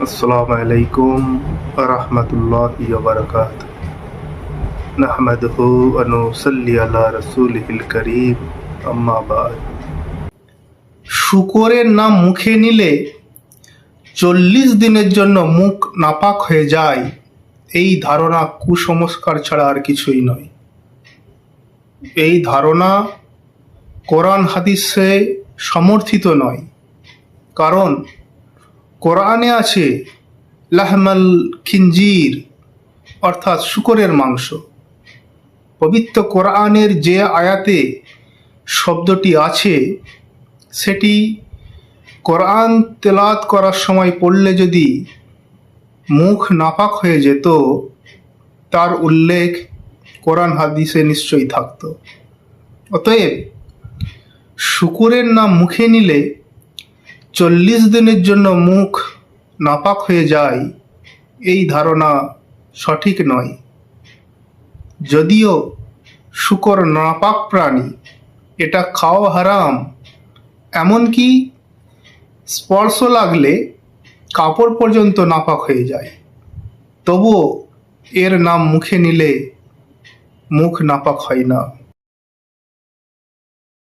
আসসালামু আলাইকুম রাহমাতুল্লাহি ওয়া বারাকাতুহু নাহমাদুহু ওয়া নুসাল্লি আলা রাসূলিহিল কারীম আম্মা বাদ। শুকরের নাম মুখে নিলে 40 দিনের জন্য মুখ নাপাক হয়ে যায়, এই ধারণা কুসংস্কার ছাড়া আর কিছুই নয়। এই ধারণা কোরআন হাদিসে সমর্থিত নয়, কারণ কোরআনে আছে লাহমাল খিনজির অর্থাৎ শুকরের মাংস। পবিত্র কোরআনের যে আয়াতে শব্দটি আছে সেটি কোরআন তেলাওয়াত করার সময় পড়লে যদি মুখ নাপাক হয়ে যেত, তার উল্লেখ কোরআন হাদিসে নিশ্চয়ই থাকত। অতএব শুকরের নাম মুখে নিলে 40 দিনের জন্য মুখ নাপাক হয়ে যায়, এই ধারণা সঠিক নয়। যদিও শুকর নাপাক প্রাণী, এটা খাওয়া হারাম, এমনকি স্পর্শ লাগলে কাপড় পর্যন্ত নাপাক হয়ে যায়, তবুও এর নাম মুখে নিলে মুখ নাপাক হয় না।